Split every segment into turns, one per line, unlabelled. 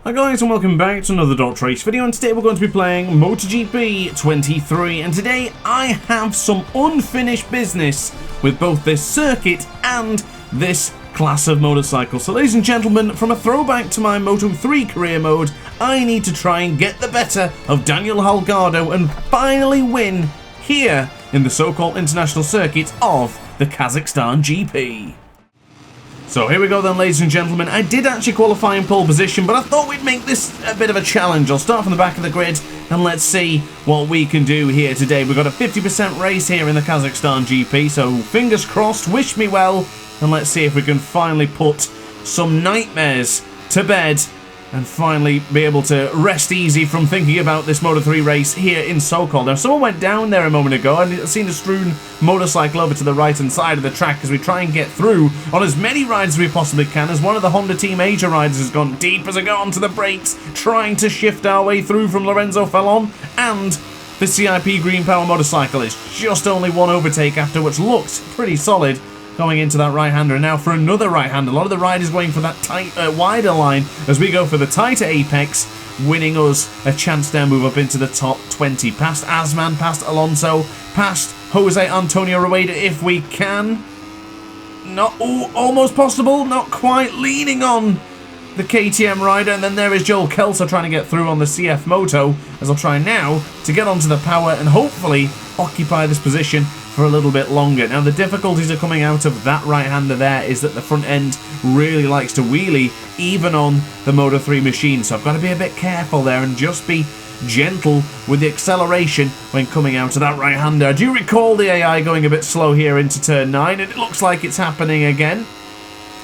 Hi guys, and welcome back to another DrAce video, and today we're going to be playing MotoGP 23, and today I have some unfinished business with both this circuit and this class of motorcycle. So ladies and gentlemen, from a throwback to my Moto3 career mode, I need to try and get the better of Daniel Holgado and finally win here in the Sokol International Circuit of the Kazakhstan GP. So here we go then, ladies and gentlemen. I did actually qualify in pole position, but I thought we'd make this a bit of a challenge. I'll start from the back of the grid and let's see what we can do here today. We've got a 50% race here in the Kazakhstan GP, so fingers crossed, wish me well, and let's see if we can finally put some nightmares to bed and finally be able to rest easy from thinking about this Moto3 race here in Sokol. Now, someone went down there a moment ago, and I've seen a strewn motorcycle over to the right-hand side of the track as we try and get through on as many rides as we possibly can, as one of the Honda Team Asia riders has gone deep as I go onto the brakes, trying to shift our way through from Lorenzo Fallon, and the CIP Green Power motorcycle is just only one overtake after what's looked pretty solid going into that right-hander. Now for another right-hander. A lot of the riders going for that tight, wider line as we go for the tighter apex, winning us a chance to move up into the top 20. Past Asman, past Alonso, past Jose Antonio Rueda if we can. Not almost possible, not quite, leaning on the KTM rider, and then there is Joel Kelso trying to get through on the CF Moto, as I'll try now to get onto the power and hopefully occupy this position for a little bit longer. Now the difficulties are coming out of that right-hander there is that the front end really likes to wheelie even on the Moto3 machine, so I've got to be a bit careful there and just be gentle with the acceleration when coming out of that right-hander. I do recall the AI going a bit slow here into turn 9, and it looks like it's happening again.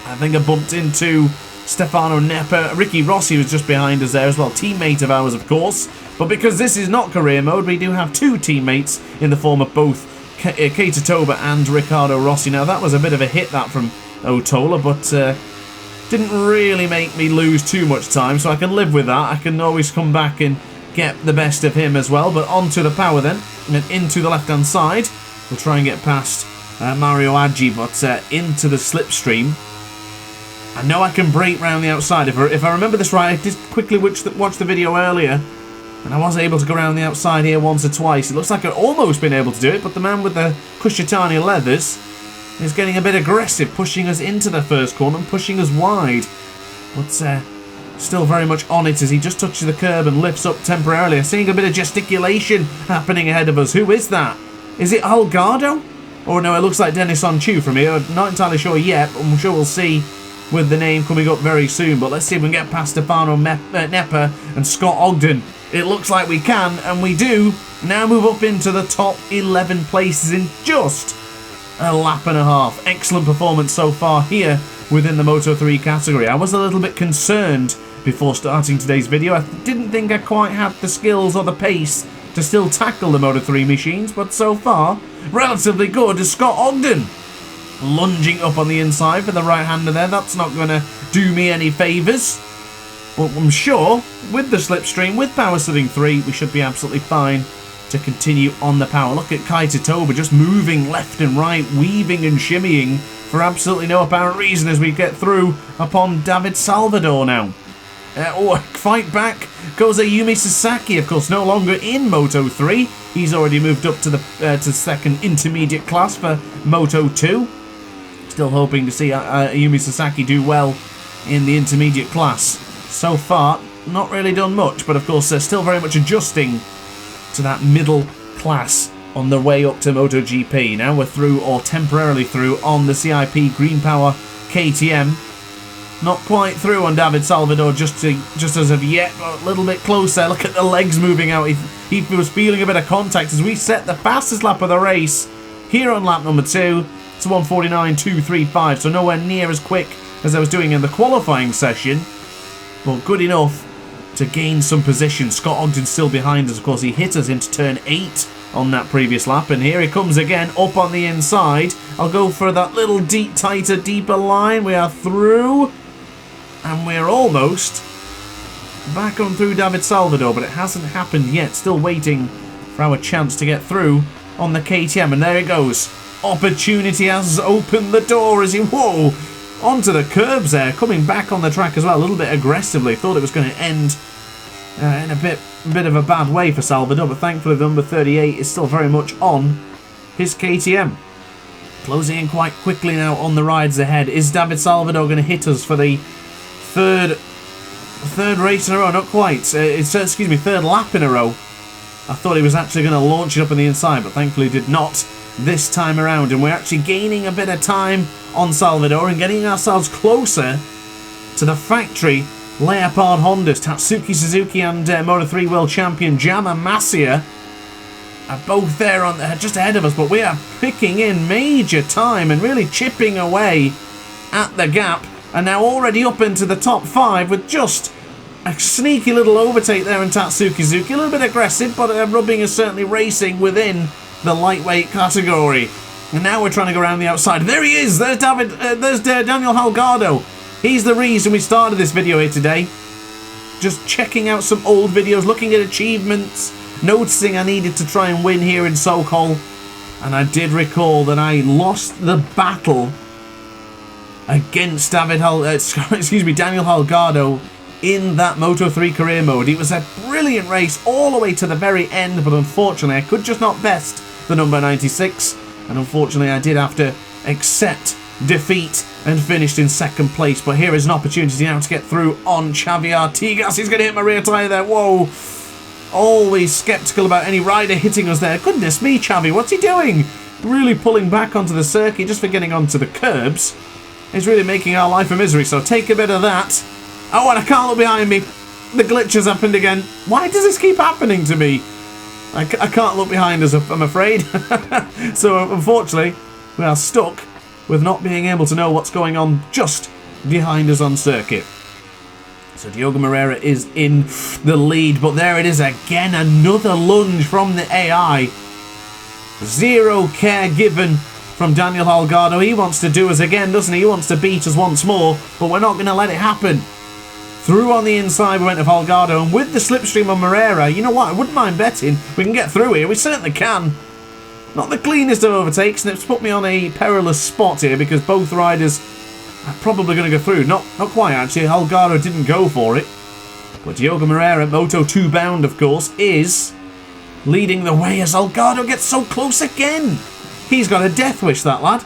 I think I bumped into Stefano Nepper. Ricky Rossi was just behind us there as well, teammate of ours of course, but because this is not career mode, we do have two teammates in the form of both Keita Toba and Riccardo Rossi. Now that was a bit of a hit that from Otola, but didn't really make me lose too much time, so I can live with that. I can always come back and get the best of him as well. But onto the power then, and then into the left-hand side. We'll try and get past Mario Aggi, but into the slipstream. I know I can break round the outside. If I remember this right, I did quickly watch the video earlier, and I was able to go around the outside here once or twice. It looks like I've almost been able to do it, but the man with the Kushatani leathers is getting a bit aggressive, pushing us into the first corner and pushing us wide. But still very much on it as he just touches the curb and lifts up temporarily. I'm seeing a bit of gesticulation happening ahead of us. Who is that? Is it Holgado? Or no, it looks like Dennis Onchu from here. I'm not entirely sure yet, but I'm sure we'll see with the name coming up very soon. But let's see if we can get past Stefano Nepper and Scott Ogden. It looks like we can, and we do. Now move up into the top 11 places in just a lap and a half. Excellent performance so far here within the Moto3 category. I was a little bit concerned before starting today's video. I didn't think I quite had the skills or the pace to still tackle the Moto3 machines, but so far, relatively good as Scott Ogden lunging up on the inside for the right-hander there. That's not going to do me any favours. But I'm sure, with the slipstream, with power setting 3, we should be absolutely fine to continue on the power. Look at Keita Toba just moving left and right, weaving and shimmying for absolutely no apparent reason as we get through upon David Salvador now. Fight back goes Ayumi Sasaki, of course, no longer in Moto3. He's already moved up to the second intermediate class for Moto2. Still hoping to see Ayumi Sasaki do well in the intermediate class. So far, not really done much, but of course they're still very much adjusting to that middle class on their way up to MotoGP. Now we're through, or temporarily through, on the CIP Green Power KTM. Not quite through on David Salvador just as of yet, but a little bit closer. Look at the legs moving out. He was feeling a bit of contact as we set the fastest lap of the race here on lap number 2. It's 1:49.235, so nowhere near as quick as I was doing in the qualifying session, but good enough to gain some position. Scott Ogden's still behind us, of course. He hit us into turn 8 on that previous lap, and here he comes again up on the inside. I'll go for that little tighter, deeper line. We are through, and we're almost back on through David Salvador, but it hasn't happened yet. Still waiting for our chance to get through on the KTM, and there it goes. Opportunity has opened the door as he, whoa, onto the curbs there, coming back on the track as well, a little bit aggressively. Thought it was going to end in a bit of a bad way for Salvador, but thankfully the number 38 is still very much on his KTM. Closing in quite quickly now on the rides ahead. Is David Salvador going to hit us for the third race in a row? Not quite. Third lap in a row. I thought he was actually going to launch it up on the inside, but thankfully did not this time around. And we're actually gaining a bit of time on Salvador and getting ourselves closer to the factory Leopard Hondas. Tatsuki Suzuki and Moto3 World Champion Jama Masia are both there on just ahead of us, but we are picking in major time and really chipping away at the gap, and now already up into the top 5 with just a sneaky little overtake there in Tatsuki Suzuki. A little bit aggressive, but Rubbing is certainly racing within the lightweight category. And now we're trying to go around the outside. There he is! There's Daniel Holgado. He's the reason we started this video here today. Just checking out some old videos, looking at achievements, noticing I needed to try and win here in Sokol. And I did recall that I lost the battle against Daniel Holgado in that Moto3 career mode. It was a brilliant race all the way to the very end, but unfortunately I could just not best the number 96, and unfortunately I did have to accept defeat and finished in second place. But here is an opportunity now to get through on Xavi Artigas. He's going to hit my rear tyre there. Whoa. Always sceptical about any rider hitting us there. Goodness me, Xavi, what's he doing? Really pulling back onto the circuit just for getting onto the curbs. He's really making our life a misery, so take a bit of that. Oh, and I can't look behind me. The glitch has happened again. Why does this keep happening to me? I can't look behind us, I'm afraid. So, unfortunately, we are stuck with not being able to know what's going on just behind us on circuit. So Diogo Moreira is in the lead, but there it is again, another lunge from the AI. Zero care given from Daniel Holgado. He wants to do us again, doesn't he? He wants to beat us once more, but we're not going to let it happen. Through on the inside we went of Holgado, and with the slipstream on Moreira, you know what, I wouldn't mind betting we can get through here. We certainly can. Not the cleanest of overtakes, and it's put me on a perilous spot here because both riders are probably going to go through. Not quite, actually. Holgado didn't go for it. But Diogo Moreira, Moto2 bound, of course, is leading the way as Holgado gets so close again. He's got a death wish, that lad.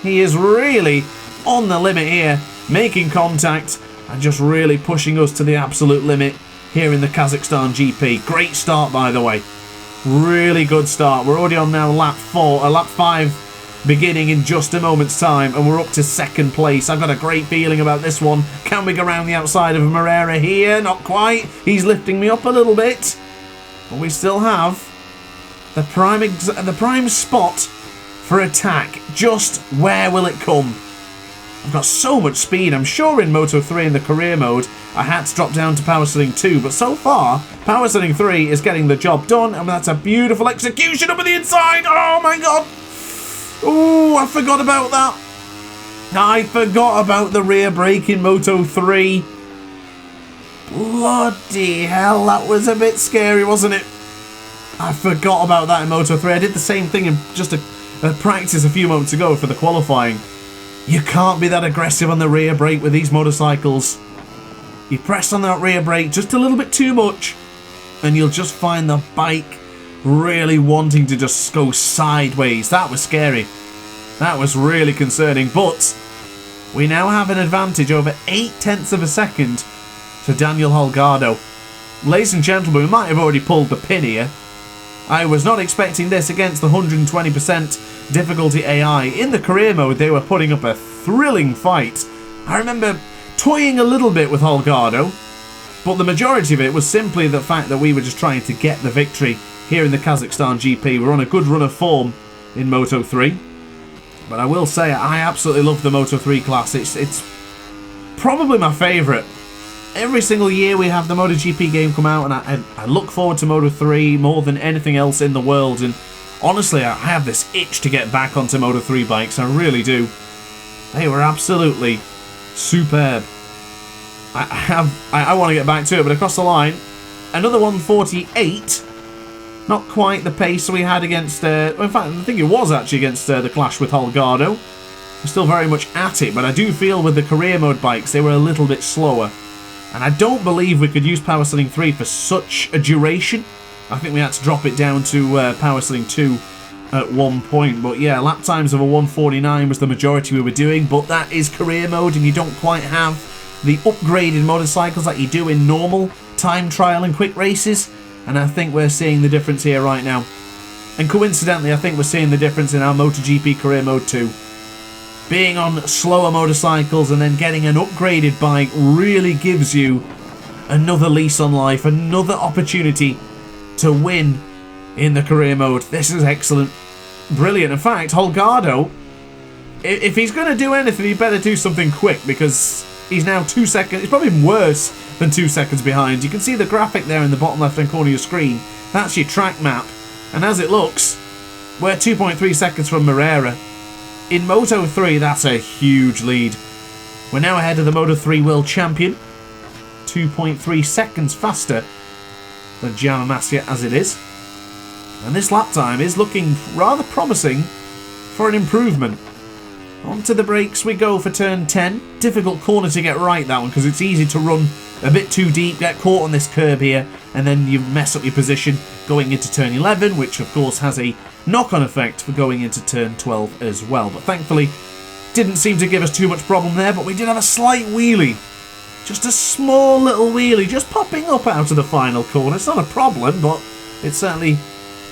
He is really on the limit here, making contact and just really pushing us to the absolute limit here in the Kazakhstan GP. Great start, by the way. Really good start. We're already on now lap 5 beginning in just a moment's time, and we're up to second place. I've got a great feeling about this one. Can we go around the outside of Moreira here? Not quite. He's lifting me up a little bit, but we still have the prime spot for attack. Just where will it come? I've got so much speed. I'm sure in Moto3 in the career mode I had to drop down to Power Setting 2, but so far Power Setting 3 is getting the job done, and that's a beautiful execution up at the inside. Oh my god. Oh, I forgot about that. I forgot about the rear brake in Moto3. Bloody hell, that was a bit scary, wasn't it? I forgot about that in Moto3. I did the same thing in just a practice a few moments ago for the qualifying. You can't be that aggressive on the rear brake with these motorcycles. You press on that rear brake just a little bit too much, and you'll just find the bike really wanting to just go sideways. That was scary. That was really concerning, but we now have an advantage over 0.8 of a second to Daniel Holgado. Ladies and gentlemen, we might have already pulled the pin here. I was not expecting this against the 120% difficulty AI. In the career mode, they were putting up a thrilling fight. I remember toying a little bit with Holgado, but the majority of it was simply the fact that we were just trying to get the victory here in the Kazakhstan GP. We're on a good run of form in Moto3. But I will say, I absolutely love the Moto3 class. It's probably my favourite. Every single year we have the MotoGP game come out, and I look forward to Moto3 more than anything else in the world. And honestly, I have this itch to get back onto Moto3 bikes. I really do. They were absolutely superb. I want to get back to it, but across the line, another 148. Not quite the pace we had against... in fact, I think it was actually against the clash with Holgado. We're still very much at it, but I do feel with the career mode bikes, they were a little bit slower. And I don't believe we could use Power Steering 3 for such a duration. I think we had to drop it down to Power Steering 2 at one point. But yeah, lap times of a 1:49 was the majority we were doing, but that is career mode, and you don't quite have the upgraded motorcycles like you do in normal time trial and quick races. And I think we're seeing the difference here right now. And coincidentally, I think we're seeing the difference in our MotoGP career mode too. Being on slower motorcycles and then getting an upgraded bike really gives you another lease on life, another opportunity to win in the career mode. This is excellent. Brilliant. In fact, Holgado, if he's going to do anything, he better do something quick, because he's now 2 seconds. It's probably worse than 2 seconds behind. You can see the graphic there in the bottom left-hand corner of your screen. That's your track map. And as it looks, we're 2.3 seconds from Moreira. In Moto 3, that's a huge lead. We're now ahead of the Moto 3 World Champion. 2.3 seconds faster than Giammasia as it is. And this lap time is looking rather promising for an improvement. Onto the brakes we go for turn 10. Difficult corner to get right, that one, because it's easy to run a bit too deep, get caught on this curb here, and then you mess up your position going into turn 11, which of course has a knock-on effect for going into turn 12 as well. But thankfully, didn't seem to give us too much problem there, but we did have a slight wheelie. Just a small little wheelie, just popping up out of the final corner. It's not a problem, but it's certainly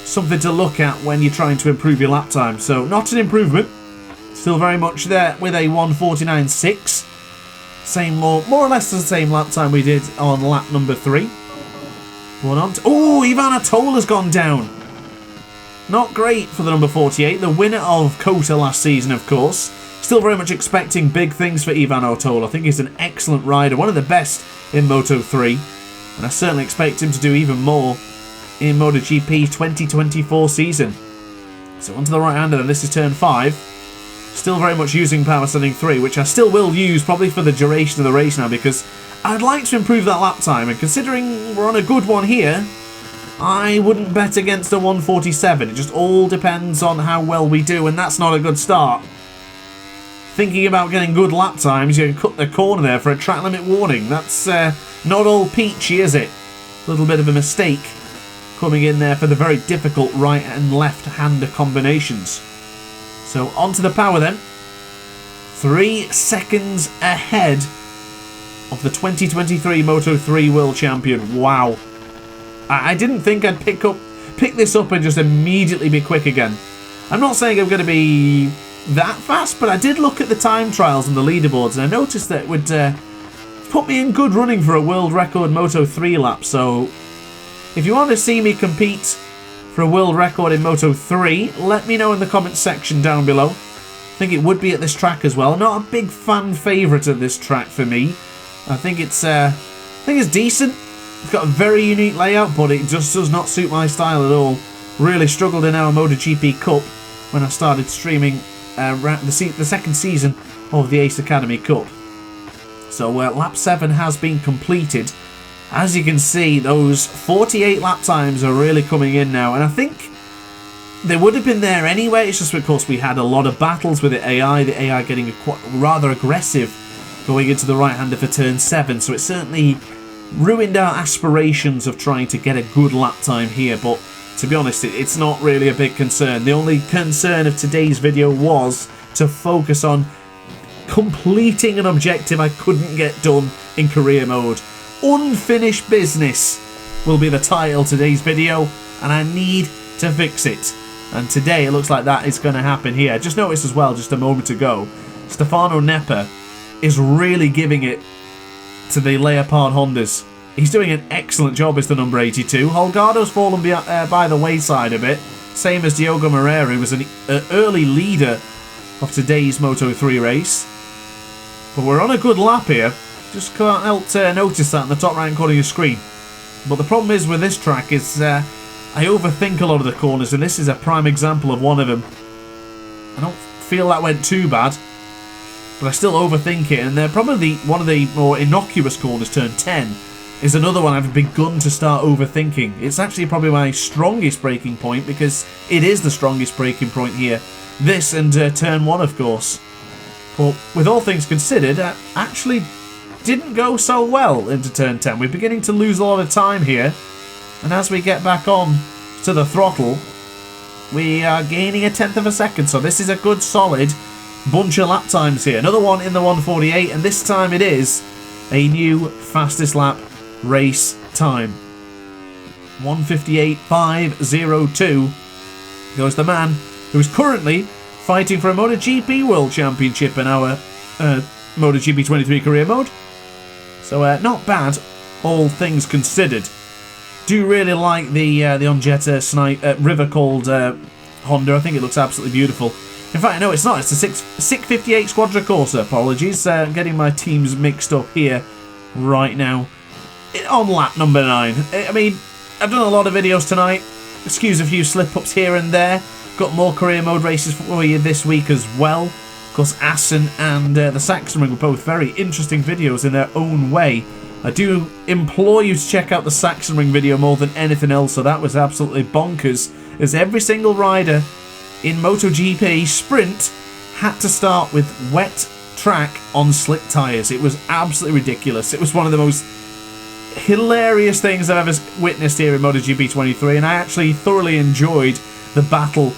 something to look at when you're trying to improve your lap time. So, not an improvement. Still very much there with a 1:49.6. Same, more or less the same lap time we did on lap number 3. Going on to, oh, Ivan Atola's gone down. Not great for the number 48, the winner of Kota last season, of course. Still very much expecting big things for Ivan Atola. I think he's an excellent rider, one of the best in Moto 3. And I certainly expect him to do even more in MotoGP 2024 season. So onto the right-hander then, this is turn 5. Still very much using Power Steering 3, which I still will use probably for the duration of the race now, because I'd like to improve that lap time, and considering we're on a good one here, I wouldn't bet against a 1:47. It just all depends on how well we do, and that's not a good start. Thinking about getting good lap times, you cut the corner there for a track limit warning. That's not all peachy, is it? A little bit of a mistake coming in there for the very difficult right and left-hander combinations. So onto the power then. 3 seconds ahead of the 2023 Moto 3 World Champion. Wow. I didn't think I'd pick this up and just immediately be quick again. I'm not saying I'm going to be that fast, but I did look at the time trials and the leaderboards, and I noticed that it would put me in good running for a world record Moto 3 lap. So if you want to see me compete for a world record in Moto 3, let me know in the comments section down below. I think it would be at this track as well. Not a big fan favourite of this track for me. I think it's decent. It's got a very unique layout, but it just does not suit my style at all. Really struggled in our MotoGP Cup when I started streaming the second season of the Ace Academy Cup. So lap 7 has been completed. As you can see, those 48 lap times are really coming in now, and I think they would have been there anyway. It's just because we had a lot of battles with the AI getting rather aggressive going into the right-hander for turn 7, so it certainly ruined our aspirations of trying to get a good lap time here. But to be honest, it's not really a big concern. The only concern of today's video was to focus on completing an objective I couldn't get done in career mode. Unfinished business will be the title of today's video, and I need to fix it. And today it looks like that is going to happen here. I just noticed as well, just a moment ago, Stefano Nepa is really giving it to the Leopard Hondas. He's doing an excellent job as the number 82. Holgado's fallen by the wayside a bit, same as Diogo Moreira, who was an early leader of today's Moto 3 race. But we're on a good lap here. Just can't help to notice that in the top right corner of your screen. But the problem is with this track is I overthink a lot of the corners, and this is a prime example of one of them. I don't feel that went too bad, but I still overthink it, and they're probably one of the more innocuous corners, turn 10, is another one I've begun to start overthinking. It's actually probably my strongest braking point, because it is the strongest braking point here. This and turn 1, of course. But with all things considered, actually didn't go so well into turn 10. We're beginning to lose a lot of time here. And as we get back on to the throttle, we are gaining a tenth of a second. So this is a good solid bunch of lap times here. Another one in the 1:48, and this time it is a new fastest lap race time. 1:58.502 goes the man who is currently fighting for a MotoGP World Championship in our MotoGP 23 career mode. So not bad, all things considered. Do really like the Onjeta River called Honda. I think it looks absolutely beautiful. In fact, no, it's not. It's the 658 Squadra Corsa. Apologies, getting my teams mixed up here right now. On lap number 9. I mean, I've done a lot of videos tonight. Excuse a few slip-ups here and there. Got more career mode races for you this week as well. Of course, Assen and the Sachsenring were both very interesting videos in their own way. I do implore you to check out the Sachsenring video more than anything else, so that was absolutely bonkers, as every single rider in MotoGP Sprint had to start with wet track on slick tyres. It was absolutely ridiculous. It was one of the most hilarious things I've ever witnessed here in MotoGP 23, and I actually thoroughly enjoyed the battle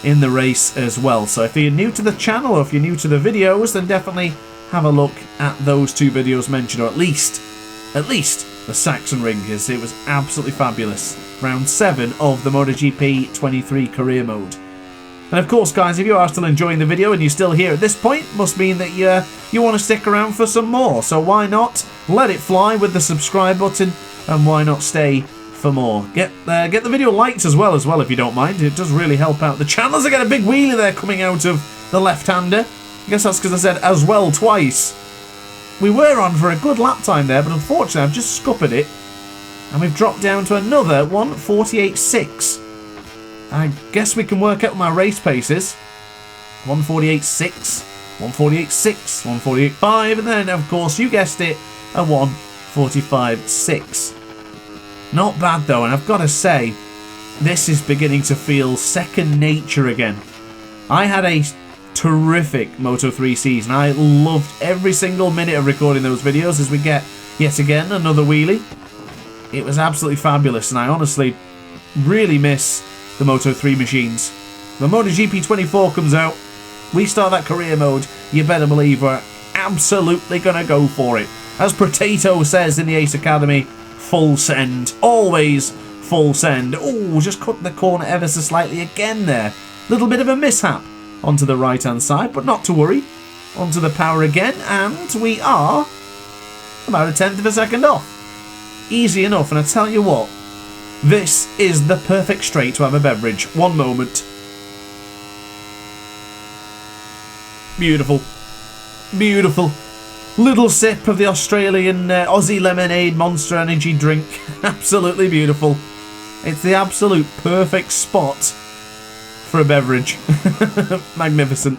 in the race as well. So if you're new to the channel or if you're new to the videos, then definitely have a look at those two videos mentioned, or at least the Sachsenring, because it was absolutely fabulous. Round 7 of the MotoGP 23 career mode. And of course, guys, if you are still enjoying the video and you're still here at this point, must mean that you want to stick around for some more. So why not let it fly with the subscribe button, and why not stay for more? Get the video liked as well if you don't mind. It does really help out the channel. As I get a big wheelie there coming out of the left-hander. I guess that's because I said as well twice. We were on for a good lap time there, but unfortunately I've just scuppered it, and we've dropped down to another 1:48.6. I guess we can work out my race paces. 1:48.6, 1:48.6, 1:48.5, and then, of course, you guessed it, a 1:45.6. Not bad, though, and I've got to say, this is beginning to feel second nature again. I had a terrific Moto3 season. I loved every single minute of recording those videos as we get, yet again, another wheelie. It was absolutely fabulous, and I honestly really miss the Moto3 machines. When MotoGP 24 comes out, we start that career mode, you better believe we're absolutely going to go for it. As Potato says in the Ace Academy, full send. Always full send. Oh, just cut the corner ever so slightly again there. Little bit of a mishap onto the right-hand side, but not to worry. Onto the power again, and we are about a tenth of a second off. Easy enough, and I tell you what, this is the perfect straight to have a beverage. One moment. Beautiful. Beautiful. Little sip of the Australian Aussie lemonade Monster Energy drink. Absolutely beautiful. It's the absolute perfect spot for a beverage. Magnificent.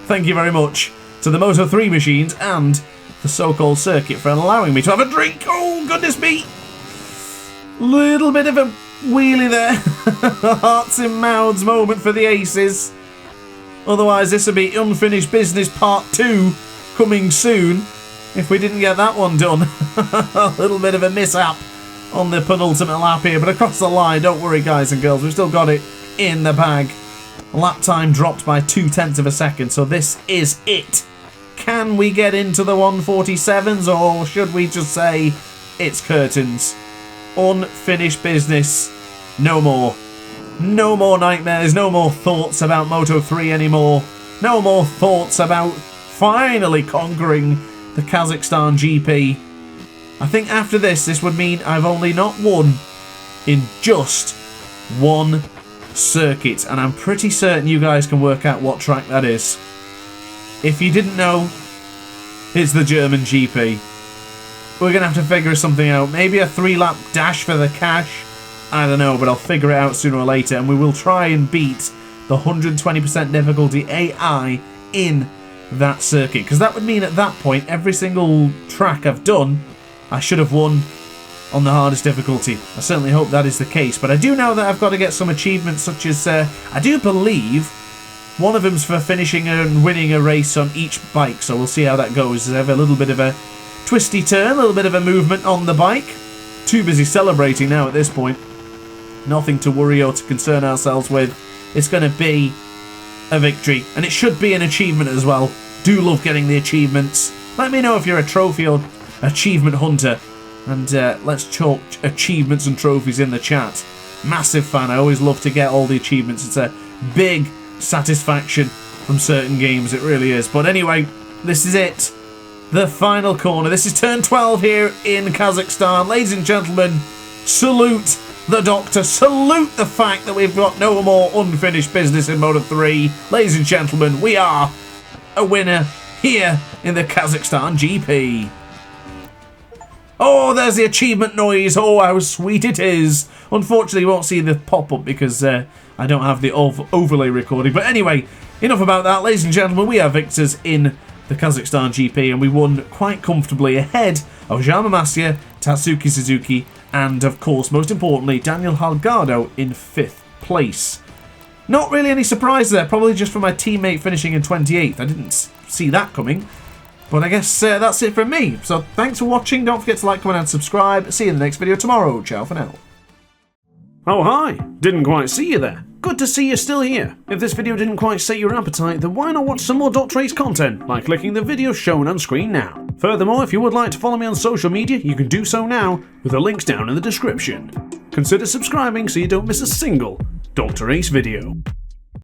Thank you very much to the Moto3 machines and the Sokol circuit for allowing me to have a drink. Oh, goodness me. Little bit of a wheelie there. Hearts in mouths moment for the aces. Otherwise, this would be unfinished business part 2 coming soon if we didn't get that one done. A little bit of a mishap on the penultimate lap here, but across the line, don't worry, guys and girls, we've still got it in the bag. Lap time dropped by 0.2 of a second, so this is it. Can we get into the 1:47s, or should we just say it's curtains? Unfinished business. No more. No more nightmares. No more thoughts about Moto3 anymore. No more thoughts about finally conquering the Kazakhstan GP. I think after this would mean I've only not won in just one circuit, and I'm pretty certain you guys can work out what track that is. If you didn't know, it's the German GP. We're going to have to figure something out. Maybe a 3-lap dash for the cash. I don't know, but I'll figure it out sooner or later, and we will try and beat the 120% difficulty AI in that circuit, because that would mean at that point every single track I've done I should have won on the hardest difficulty. I certainly hope that is the case, but I do know that I've got to get some achievements such as I do believe One of them's for finishing and winning a race on each bike, so we'll see how that goes. They have a little bit of a twisty turn, a little bit of a movement on the bike. Too busy celebrating now at this point. Nothing to worry or to concern ourselves with. It's going to be a victory, and it should be an achievement as well. Do love getting the achievements. Let me know if you're a trophy or achievement hunter, and let's chalk achievements and trophies in the chat. Massive fan. I always love to get all the achievements. It's a big satisfaction from certain games, it really is. But anyway, this is it. The final corner. This is turn 12 here in Kazakhstan. Ladies and gentlemen, salute the doctor. Salute the fact that we've got no more unfinished business in Moto 3. Ladies and gentlemen, we are a winner here in the Kazakhstan GP. Oh, there's the achievement noise. Oh, how sweet it is. Unfortunately, you won't see the pop-up because I don't have the overlay recording. But anyway, enough about that. Ladies and gentlemen, we are victors in the Kazakhstan GP, and we won quite comfortably ahead of Jaume Masia, Tatsuki Suzuki, and, of course, most importantly, Daniel Holgado in 5th place. Not really any surprise there, probably just for my teammate finishing in 28th. I didn't see that coming. But I guess that's it from me. So thanks for watching. Don't forget to like, comment, and subscribe. See you in the next video tomorrow. Ciao for now. Oh, hi. Didn't quite see you there. Good to see you're still here. If this video didn't quite set your appetite, then why not watch some more DrAce content by clicking the video shown on screen now. Furthermore, if you would like to follow me on social media, you can do so now with the links down in the description. Consider subscribing so you don't miss a single DrAce video.